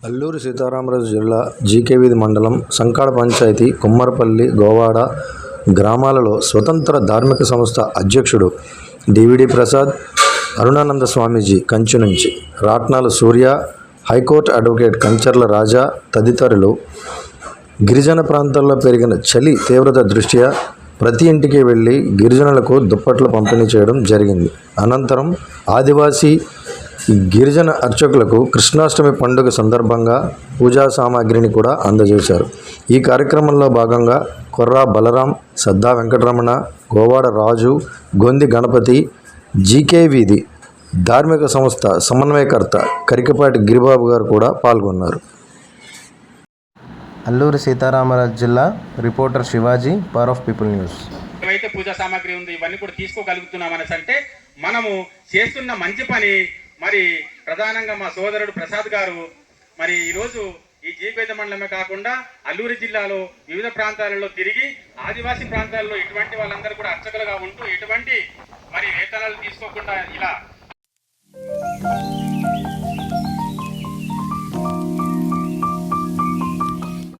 అల్లూరి సీతారామరాజు జిల్లా జీకేవీధి మండలం సంకాడ పంచాయతీ కుమ్మరపల్లి గోవాడ గ్రామాలలో స్వతంత్ర ధార్మిక సంస్థ అధ్యక్షుడు డివిడి ప్రసాద్, అరుణానంద స్వామీజీ కంచి నుంచి, రాట్నాల సూర్య, హైకోర్టు అడ్వకేట్ కంచర్ల రాజా తదితరులు గిరిజన ప్రాంతాల్లో పెరిగిన చలి తీవ్రత దృష్ట్యా ప్రతి ఇంటికి వెళ్లి గిరిజనులకు దుప్పట్లు పంపిణీ చేయడం జరిగింది. అనంతరం ఆదివాసీ గిరిజన అర్చకులకు కృష్ణాష్టమి పండుగ సందర్భంగా పూజా సామాగ్రిని కూడా అందజేశారు. ఈ కార్యక్రమంలో భాగంగా కొర్రా బలరాం, సద్దా వెంకటరమణ, గోవాడ రాజు, గొంది గణపతి, జీకేవీధి ధార్మిక సంస్థ సమన్వయకర్త కరికపాటి గిరిబాబు గారు కూడా పాల్గొన్నారు. అల్లూరి సీతారామరాజు జిల్లా reporter Shivaji, power of people news. ఏవైతే పూజా సామాగ్రి ఉంది ఇవన్నీ కూడా తీసుకోగలుగుతున్నాం అనేసి అంటే మనము చేస్తున్న మంచి పని. మరి ప్రధానంగా మా సోదరుడు ప్రసాద్ గారు మరి ఈరోజు ఈ జీకేవీధి మండలమే కాకుండా అల్లూరి జిల్లాలో వివిధ ప్రాంతాలలో తిరిగి ఆదివాసీ ప్రాంతాల్లో ఇటువంటి వాళ్ళందరూ కూడా అర్చకులుగా ఉంటూ ఎటువంటి మరి వేతనాలు తీసుకోకుండా ఇలా